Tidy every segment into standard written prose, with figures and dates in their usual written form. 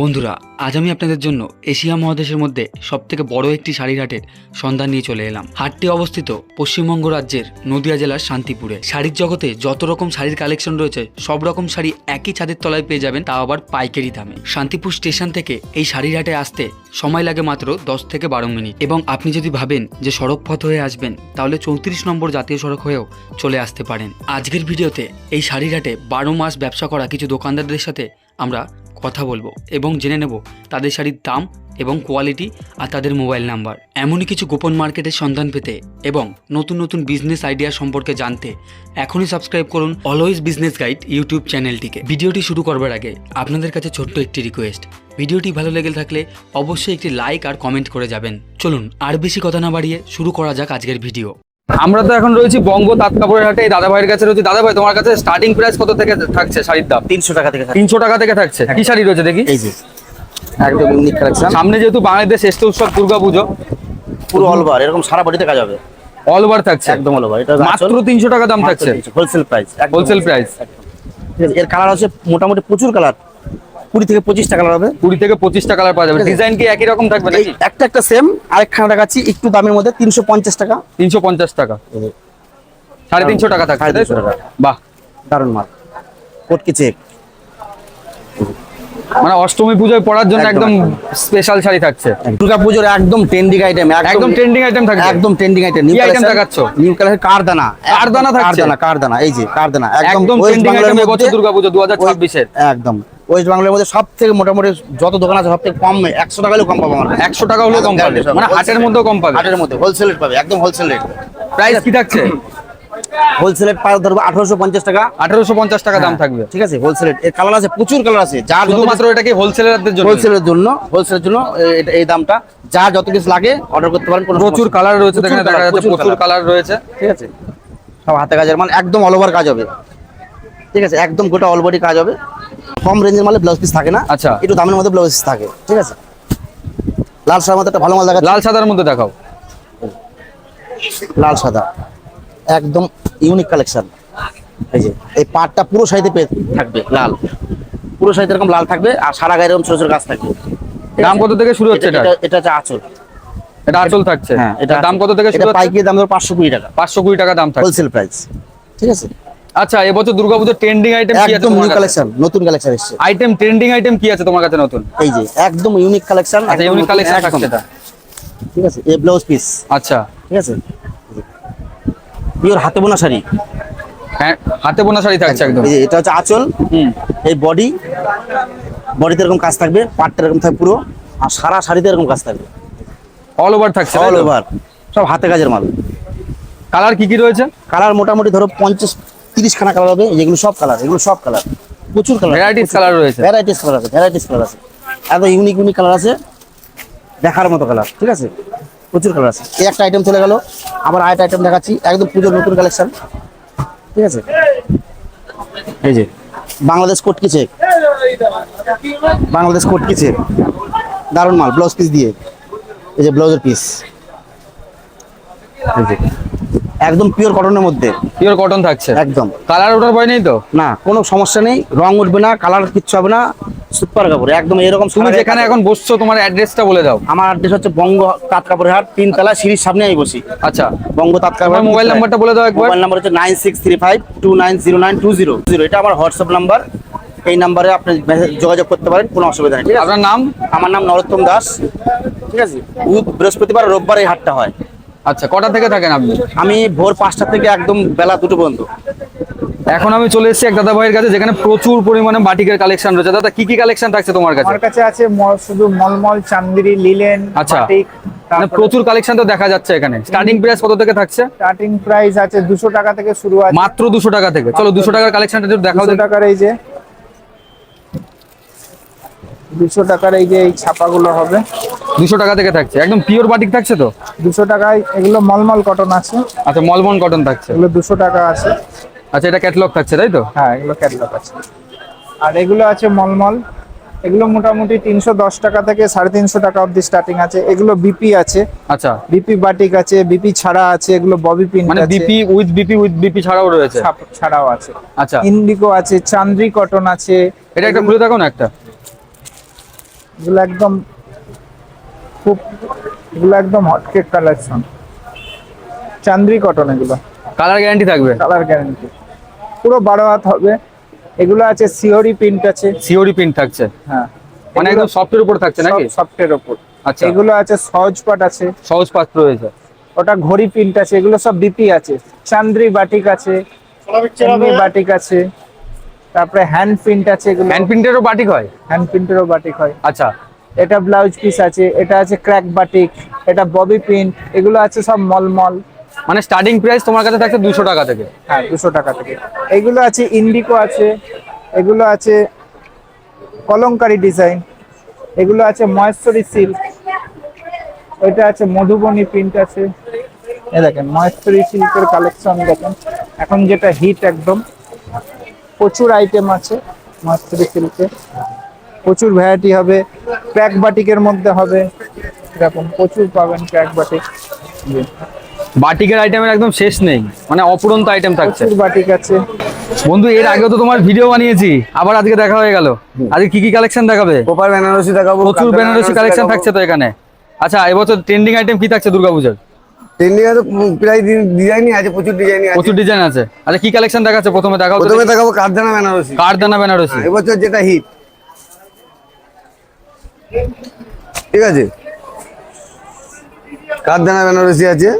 বন্ধুরা, আজ আমি আপনাদের জন্য এশিয়া মহাদেশের মধ্যে সবথেকে বড় একটি শাড়ির হাটের সন্ধান নিয়ে চলে এলাম। হাটটি অবস্থিত পশ্চিমবঙ্গ রাজ্যের নদিয়া জেলার শান্তিপুরে। শাড়ির জগতে যত রকম শাড়ির কালেকশন রয়েছে সব রকম শাড়ি একই ছাদের তলায় পেয়ে যাবেন, তাও আবার পাইকারি দামে। শান্তিপুর স্টেশন থেকে এই শাড়ির হাটে আসতে সময় লাগে মাত্র 10 থেকে 12 মিনিট, এবং আপনি যদি ভাবেন যে সড়ক পথ হয়ে আসবেন তাহলে 34 নম্বর জাতীয় সড়ক হয়েও চলে আসতে পারেন। আজকের ভিডিওতে এই শাড়ির হাটে 12 মাস ব্যবসা করা কিছু দোকানদারদের সাথে আমরা কথা বলবো এবং জেনে নেব তাদের শাড়ির দাম এবং কোয়ালিটি আর তাদের মোবাইল নাম্বার। এমনই কিছু গোপন মার্কেটের সন্ধান পেতে এবং নতুন নতুন বিজনেস আইডিয়া সম্পর্কে জানতে এখনই সাবস্ক্রাইব করুন অলওয়েজ বিজনেস গাইড ইউটিউব চ্যানেলটিকে। ভিডিওটি শুরু করবার আগে আপনাদের কাছে ছোট্ট একটি রিকোয়েস্ট, ভিডিওটি ভালো লেগে থাকলে অবশ্যই একটি লাইক আর কমেন্ট করে যাবেন। চলুন আর বেশি কথা না বাড়িয়ে শুরু করা যাক আজকের ভিডিও। আমরা তো এখন রয়েছি বঙ্গ তাঁত কাপড়ের হাটে। এই দাদা ভাইয়ের কাছে রয়েছে। দাদা ভাই, তোমার কাছে স্টার্টিং প্রাইস কত থেকে থাকছে শাড়ির দাম? 300 টাকা থেকে 300 টাকা থেকে থাকছে। কি শাড়ি রয়েছে দেখি? এই যে একদম ইউনিক কালেকশন। সামনে যেহেতু বাংলাদেশ শ্রেষ্ঠ উৎসব দুর্গাপুজো, পুরো অল ওভার এরকম সারা বডিতে কাজ হবে, অল ওভার থাকছে একদম অল ওভার। এটা মাত্র 300 টাকা দাম থাকছে, হোলসেল প্রাইস। Wholesale price. এর কালার আছে মোটামুটি প্রচুর কালার, 20 থেকে 25টা কালার হবে। 20 থেকে 25টা কালার পাওয়া যাবে। ডিজাইন কি একই রকম থাকবে নাকি? একটা সেম, আরেকখানা দেখাচ্ছি একটু দামের মধ্যে, 350 টাকা। 350 টাকা, 350 টাকা থাকছে। 350 টাকা। বাহ, দারুন মাল। কোটকি চেক, মানে অষ্টমী পুজোয় পরার জন্য একদম স্পেশাল শাড়ি থাকছে। দুর্গাপুজোর একদম ট্রেন্ডিং আইটেম, একদম ট্রেন্ডিং আইটেম থাকছে। একদম ট্রেন্ডিং আইটেম। কি আইটেম দেখাচ্ছ? নিউ কালার কারদানা। কারদানা থাকছে। কারদানা, এই যে কারদানা একদম ট্রেন্ডিং আইটেম এবছর দুর্গাপুজো 2026 এর। একদম ওয়েস্ট বাংলার মধ্যে সব থেকে মোটামুটি যত দোকান আছে সব থেকে কম, 100 টাকা হলেও কম পাবো আমার। 100 টাকা হলেও কম পাবে, মানে হাটের মধ্যেও কম পাবে। হাটের মধ্যে হোলসেল রেট পাবে, একদম হোলসেল রেট। প্রাইস কি থাকছে? হোলসেল রেট পাই ধরবো 1850 টাকা। 1850 টাকা দাম থাকবে। ঠিক আছে, হোলসেল রেট। এর কালার আছে, প্রচুর কালার আছে। যার শুধুমাত্র এটা কি হোলসেলারদের জন্য? হোলসেলের জন্য এই দামটা। যার যত কিছু লাগে অর্ডার করতে পারেন। প্রচুর কালার রয়েছে, এখানে দেখা যাচ্ছে প্রচুর কালার রয়েছে। ঠিক আছে, সব হাতে কাজের মাল, একদম অল ওভার কাজ হবে। ঠিক আছে, একদম গোটা অল বডি কাজ হবে। কম রেঞ্জের মালে ব্লাউজ পিস থাকে না। আচ্ছা, একটু দামের মধ্যে ব্লাউজ পিস থাকে। ঠিক আছে, লাল সাদার মধ্যে একটা ভালো মাল দেখা। লাল সাদার মধ্যে দেখাও। লাল সাদা একদম ইউনিক কালেকশন। এই যে এই পাটটা পুরো শাড়িতে থাকবে লাল, পুরো শাড়িতে এরকম লাল থাকবে, আর সারা গায়ে এরকম ছোট ছোট কাজ থাকবে। দাম কত থেকে শুরু হচ্ছে এটা? এটা হচ্ছে আঁচল। এটা আঁচল থাকছে। হ্যাঁ, এটা দাম কত থেকে শুরু হচ্ছে? পাইকারি দাম ধরো 520 টাকা। 520 টাকা দাম থাকছে, হোলসেল প্রাইস। ঠিক আছে। আচ্ছা, এবছর দুর্গাপূজার ট্রেন্ডিং আইটেম কি আছে একদম তোমার নিউ কাছে? কালেকশন, নতুন কালেকশন এসেছে। আইটেম ট্রেন্ডিং আইটেম কি আছে তোমার কাছে নতুন? এই যে একদম ইউনিক কালেকশন। আচ্ছা, ইউনিক কালেকশন থাকছে এটা। ঠিক আছে, এই ব্লাউজ পিস। আচ্ছা, ঠিক আছে, পিওর হাতে বোনা শাড়ি। হ্যাঁ, হাতে বোনা শাড়ি থাকছে একদম। এই যে এটা হচ্ছে আঁচল। এই বডিতে এরকম কাজ থাকবে, পাটটা এরকম থাকবে পুরো, আর সারা শাড়িতে এরকম কাজ থাকবে। অল ওভার থাকছে, অল ওভার সব হাতে কাজের মাল। কালার কি কি রয়েছে? কালার মোটামুটি ধরো 50-30 খানা কালার হবে। এগুলো সব কালার, এগুলো সব কালার, প্রচুর কালার, ভ্যারাইটিস কালার রয়েছে। ভ্যারাইটিস কালার আছে, ভ্যারাইটিস কালার আছে। এত ইউনিক ইউনিক কালার আছে, দেখার মতো কালার। ঠিক আছে, প্রচুর কালার আছে। এই একটা আইটেম চলে গেল, আবার আরেকটা আইটেম দেখাচ্ছি, একদম পুজোর নতুন কালেকশন। ঠিক আছে, এই যে বাংলাদেশ কোটকি চেক, বাংলাদেশ কোটকি চেক, দারুন মাল। ব্লাউজ পিস দিয়ে, এই যে ব্লাউজের পিস, একদম পিওর কটনের মধ্যে। পিওর কটন থাকছে একদম, কালার ওঠার ভয় নেই তো? না, কোনো সমস্যা নেই, রং উঠবে না, কালার কিচ্ছু হবে না, সুপার কাপড় একদম। এরকম তুমি যেখানে এখন বসছো তোমার অ্যাড্রেসটা বলে দাও। আমার অ্যাড্রেস হচ্ছে বঙ্গ তাঁত কাপড়ের হাট, 3 তলা, সিঁড়ির সামনে আমি বসি। আচ্ছা, বঙ্গ তাঁত কাপড়। মোবাইল নাম্বারটা বলে দাও একবার। মোবাইল নাম্বার হচ্ছে 9635290920। এটা আমার হোয়াটসঅ্যাপ নাম্বার। এই নাম্বারে আপনি যোগাযোগ করতে পারেন, কোনো অসুবিধা নেই। ঠিক আছে, আপনার নাম? আমার নাম নরোত্তম দাস। ঠিক আছে, বৃহস্পতিবার রোববার এই হাটটা হয়। আচ্ছা, কটা থেকে থাকেন আপনি? আমি ভোর 5টা থেকে একদম বেলা 2টো পর্যন্ত। এখন আমি চলে এসেছি এক দাদা ভাইয়ের কাছে, যেখানে প্রচুর পরিমাণে বাটিকের কালেকশন রয়েছে। দাদা, কি কি কালেকশন থাকছে তোমার কাছে? আমার কাছে আছে শুধু মলমল, চান্দেরি, লিলেন, আচ্ছা, বাটিক। মানে প্রচুর কালেকশন তো দেখা যাচ্ছে এখানে। স্টার্টিং প্রাইস কত থেকে থাকছে? স্টার্টিং প্রাইস আছে 200 টাকা থেকে শুরু আছে। মাত্র 200 টাকা থেকে। চলো 200 টাকার কালেকশনটা একটু দেখাও। 200 টাকার এই যে 200 টাকার এই যে এই ছাপাগুলো হবে 200 টাকা থেকে থাকছে, একদম পিওর বাটিক থাকছে তো? 200 টাকায়। এগুলো মলমল কটন আছে। আচ্ছা, মলমন কটন থাকছে, এগুলো 200 টাকা আছে। আচ্ছা, এটা ক্যাটালগ থাকছে তাই তো? হ্যাঁ, এগুলো ক্যাটালগ আছে। আর এগুলো আছে মলমল, এগুলো মোটামুটি 310 টাকা থেকে 350 টাকা অবধি স্টার্টিং আছে। এগুলো বিপি আছে। আচ্ছা, বিপি বাটিক আছে, বিপি ছাড়া আছে, এগুলো ববি পিন মানে আছে, বিপি উইথ বিপি ছাড়াও রয়েছে। ছাড়াও আছে। আচ্ছা, ইন্ডিগো আছে, চান্দ্রি কটন আছে। এটা একটা খুলে দেখো না একটা। এগুলো একদম এগুলো একদম হটকেক কালেকশন, চান্দ্রি কটন, এগুলো কালার গ্যারান্টি থাকবে? কালার গ্যারান্টি, পুরো 12 হাত হবে। এগুলো আছে সিওরি প্রিন্ট আছে। সিওরি প্রিন্ট থাকছে, হ্যাঁ, মানে একদম সফটের উপর থাকছে নাকি? সফটের উপর। আচ্ছা, এগুলো আছে সহজ পাট আছে, সহজ পাত্র রয়েছে। ওটা ঘড়ি প্রিন্ট আছে, এগুলো সব বিপি আছে। চান্দ্রি বাটিক আছে, এমনি বাটিক আছে, তারপরে হ্যান্ড প্রিন্ট আছে। এগুলো হ্যান্ড প্রিন্টেরও বাটিক হয়? হ্যান্ড প্রিন্টেরও বাটিক হয়। আচ্ছা, এটা ব্লাউজ পিস আছে, এটা আছে ক্র্যাক বাটিক, এটা ববি প্রিন্ট, এগুলো আছে সব মলমল। মানে স্টার্টিং প্রাইস তোমার কাছে থাকছে 200 টাকা থেকে? হ্যাঁ, 200 টাকা থেকে। এগুলো আছে ইন্ডিকো আছে, এগুলো আছে কলমকারী ডিজাইন, এগুলো আছে মহেশ্বরী সিল্ক, এটা আছে মধুবনী প্রিন্ট আছে। এই দেখেন মহেশ্বরী সিল্কের কালেকশন দেখেন, এখন যেটা হিট একদম। প্রচুর আইটেম আছে মহেশ্বরী সিল্কে, প্রচুর ভ্যারাইটি হবে। ক্র্যাক বাটিকের মধ্যে হবে, এরকম প্রচুর পাবেন ক্র্যাক বাটিক। বাটিকের আইটেমের একদম শেষ নেই, মানে অপুরন্ত আইটেম থাকছে। প্রচুর বাটিক আছে। বন্ধু, এর আগেও তো তোমার ভিডিও বানিয়েছি, আবার আজকে দেখা হয়ে গেল। আজকে কি কি কালেকশন দেখাবে? প্রপার বেনারসি দেখাবো, প্রচুর বেনারসি কালেকশন থাকছে তো এখানে। আচ্ছা, এবছর ট্রেন্ডিং আইটেম কি থাকছে দুর্গাপূজার? ট্রেন্ডিং এ তো প্রায় ডিজাইনই আছে, প্রচুর ডিজাইনই আছে। প্রচুর ডিজাইন আছে। আচ্ছা, কি কালেকশন দেখাচ্ছে? প্রথমে দেখাও তো। প্রথমে দেখাবো কাঠদানা বেনারসি। কাঠদানা বেনারসি এবছর যেটা হিট, ঠিক আছে। কাঠদানা বেনারসি আছে,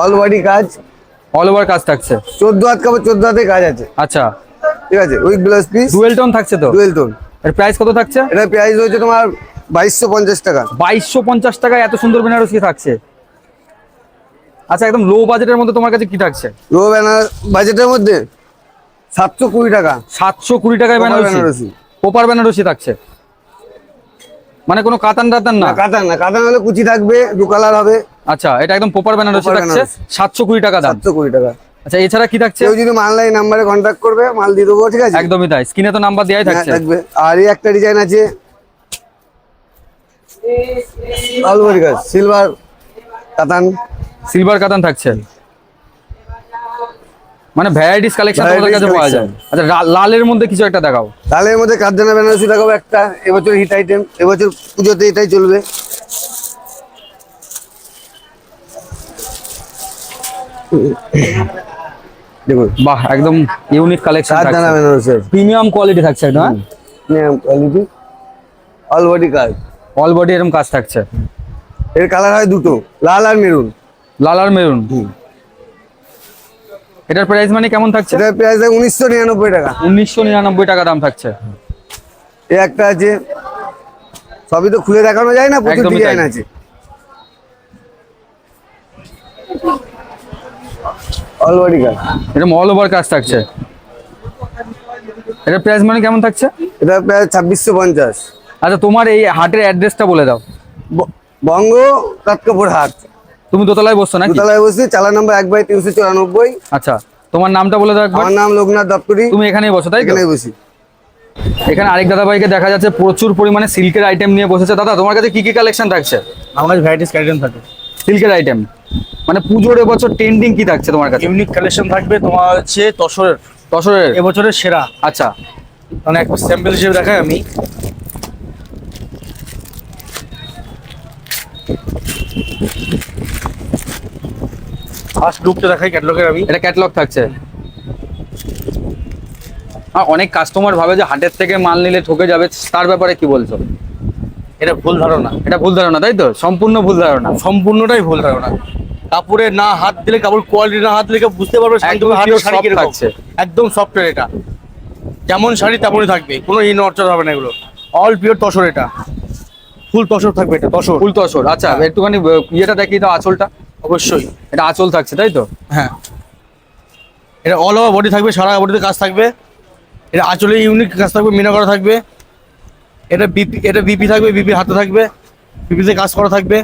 অল বডি কাজ, অল ওভার কাজ থাকছে। 14 হাত কাপড়, 14 হাতে কাজ আছে, আচ্ছা, ঠিক আছে। With blouse piece, dual tone থাকছে তো? Dual tone. এর প্রাইস কত থাকছে? এটা প্রাইস হচ্ছে তোমার 2250 টাকা। 2250 টাকায় এত সুন্দর বেনারসি থাকছে। আচ্ছা, একদম লো বাজেটের মধ্যে তোমার কাছে কি থাকছে? লো বাজেটের মধ্যে 720 টাকা। 720 টাকায় প্রপার বেনারসি, বেনারসি। প্রপার বেনারসি থাকছে, মানে কোনো কাতান টাতান না? কাতান না, কাতান হলে কুচি থাকবে, দু কালার হবে। আচ্ছা, এটা একদম প্রপার বেনারসি প্রপার থাকছে, বেনারসি। 720 টাকা দাম। 720 টাকা। আচ্ছা, এছাড়া কি থাকছে? কেউ যদি মাল নাই নাম্বারে কন্ট্যাক্ট করবে, মাল দিয়ে দেবো, ঠিক আছে। একদমই তাই, স্ক্রিনে তো নাম্বার দেওয়াই থাকছে। থাকবে। আর এই একটা ডিজাইন আছে, অল বডি কাজ, সিলভার কাতান। সিলভার কাতান থাকছে, মানে ভ্যারাইটিস কালেকশন তোমাদের কাছে পাওয়া যায়। আচ্ছা, লালের মধ্যে কিছু একটা দেখাও। লালের মধ্যে কাঠদানা বেনারসি দেখাবো একটা, এবছর হিট আইটেম, এবছর পুজোতে এটাই চলবে। দেখুন, বাহ, একদম ইউনিক কালেকশন কাঠদানা থাকছে, বেনারসি, প্রিমিয়াম কোয়ালিটি থাকছে একদম। হ্যাঁ, প্রিমিয়াম কোয়ালিটি, অল বডি কাজ। অল বডি এরকম কাজ থাকছে। এর কালার হয় দুটো, লাল আর মেরুন। লাল আর মেরুন। এটার প্রাইস মানে কেমন থাকছে? এটার প্রাইস 1999 টাকা। 1999 টাকা দাম থাকছে। এই একটা আছে, সবই তো খুলে দেখানো যায় না, প্রচুর একদমই ডিজাইন তাই। আছে। অল বডি কাজ, এটা অল ওভার কাজ থাকছে। এটার প্রাইস মানে কেমন থাকছে? এটা প্রায় 2650। আচ্ছা, তোমার এই হাটের অ্যাড্রেসটা বলে দাও। বঙ্গ কাটকাপুর হাট, তুমি দোতলায় বসছো নাকি? দোতলায় বসছি, চালা নম্বর 1/394। আচ্ছা, তোমার নামটা বলে দাও একবার। আমার নাম লোকনাথ দপ্তরি, তুমি এখানেই বসো তাই তো? এখানেই বসি। এখানে আরেক দাদা ভাইকে দেখা যাচ্ছে প্রচুর পরিমাণে সিল্কের আইটেম নিয়ে বসেছে। দাদা, তোমার কাছে কি কি কালেকশন থাকছে? আমার কাছে ভ্যারাইটিস কালেকশন থাকে, সিল্কের আইটেম, মানে পুজোর এবছর ট্রেন্ডিং কি থাকছে তোমার কাছে? ইউনিক কালেকশন থাকবে। তোমার হচ্ছে তসরের, তসরের এবছরের সেরা। আচ্ছা, মানে একটা স্যাম্পল হিসেবে দেখাই আমি। ফার্স্ট লুকটা দেখাই ক্যাটালগের আমি। এটা ক্যাটালগ থাকছে। আর অনেক কাস্টমার ভাবে যে হাটের থেকে মাল নিলে ঠকে যাবে, তার ব্যাপারে কি বলছো? এটা ভুল ধারণা, এটা ভুল ধারণা তাই তো? সম্পূর্ণ ভুল ধারণা। সম্পূর্ণটাই ভুল ধারণা। কাপড়ে না হাত দিলে, কাপড় কোয়ালিটি না হাত দিলে কেউ বুঝতে পারবে একদম হাতের pure শাড়ি soft কিরকম। থাকছে। একদম সফটওয়্যার, এটা যেমন শাড়ি তেমনই থাকবে, কোনো নড়চড় হবে না। এগুলো অল পিওর তসর, এটা ফুল তসর থাকবে, এটা তসর। ফুল তসর। আচ্ছা, একটুখানি ইয়েটা দেখি তো, আঁচলটা। অবশ্যই, এটা আঁচল থাকছে তাই তো? হ্যাঁ। এটা অল ওভার বডি থাকবে, সারা বডিতে কাজ থাকবে। এটা আঁচলে ইউনিক কাজ থাকবে, মিনা করা থাকবে। এটা বিপি থাকবে, বিপি হাতে থাকবে, বিপিতে কাজ করা থাকবে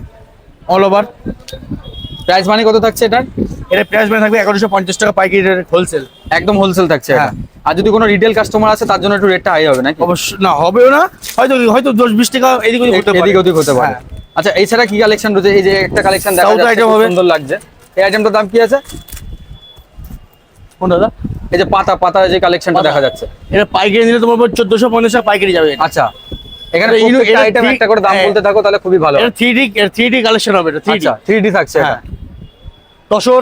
অল ওভার। প্রাইস মানে কত থাকছে এটার? এটা প্রাইস মানে থাকবে 1150 টাকা পাইকারি রেট, হোলসেল। একদম হোলসেল থাকছে এটা। হ্যাঁ। আর যদি কোনো রিটেল কাস্টমার আছে তার জন্য একটু রেটটা হাই হবে নাকি? অবশ্যই না, হবেও না, হয়তো হয়তো 10-20 টাকা এদিক ওদিক হতে পারে। এদিক ওদিক হতে পারে। হ্যাঁ। আচ্ছা, এছাড়া কি কালেকশন রয়েছে? এই যে একটা কালেকশন দেখা South যাচ্ছে, item খুব হবে। সুন্দর লাগছে। এই আইটেমটার দাম কি আছে? কোন দাদা? এই যে পাতা পাতা যে কালেকশনটা দেখা যাচ্ছে। এটা পাইকারি নিলে তোমার 1450 টাকা পাইকারি যাবে এটা। আচ্ছা, এখানে এটা প্রত্যেকটা এটা আইটেম three- একটা করে দাম হ্যাঁ। বলতে থাকো তাহলে খুবই ভালো এটা 3D কালেকশন হবে এটা 3D আচ্ছা 3D থাকছে এটা। হ্যাঁ তসর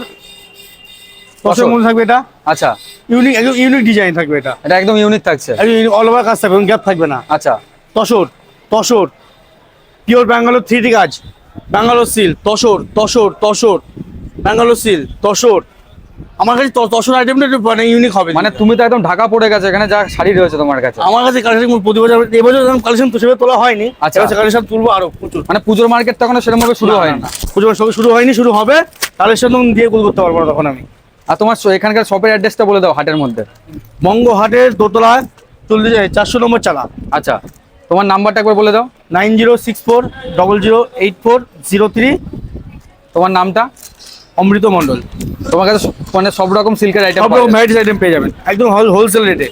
তসর। তসর মধ্যে থাকবে এটা আচ্ছা ইউনিক একদম ইউনিক ডিজাইন থাকবে এটা এটা একদম ইউনিক থাকছে একদম অল ওভার কাজ থাকবে গ্যাপ থাকবে না আচ্ছা তসর তসর পিওর ব্যাঙ্গালোর 3D কাজ ব্যাঙ্গালোর সিল তসর তসর তসর ব্যাঙ্গালোর সিল তসর আমার কাছে তসর আইটেমটা একটু মানে ইউনিক হবে মানে তুমি তো একদম ঢাকা পড়ে গেছে এখানে যা শাড়ি রয়েছে তোমার কাছে আমার কাছে কালেকশন প্রতি বছর এবছর কালেকশন তো সেভাবে তোলা হয়নি আচ্ছা। আচ্ছা কালেকশন তুলবো আরো প্রচুর মানে পুজোর মার্কেট তো এখনো সেরকম ভাবে শুরু হয়নি পুজোর সঙ্গে শুরু হয়নি শুরু হবে কালেকশন তখন দিয়ে গোল করতে পারবো না তখন আমি আর তোমার এখানকার শপের অ্যাড্রেসটা বলে দাও হাটের মধ্যে বঙ্গহাটের দোতলায় 400 নম্বর চালা আচ্ছা তোমার নাম্বারটা একবার বলে দাও 9064008403 তোমার নামটা অমৃত মণ্ডল তোমার কাছে মানে সব রকম সিল্কের আইটেম সব রকম ভ্যারাইটিস আইটেম পেয়ে যাবেন একদম হোলসেল রেটে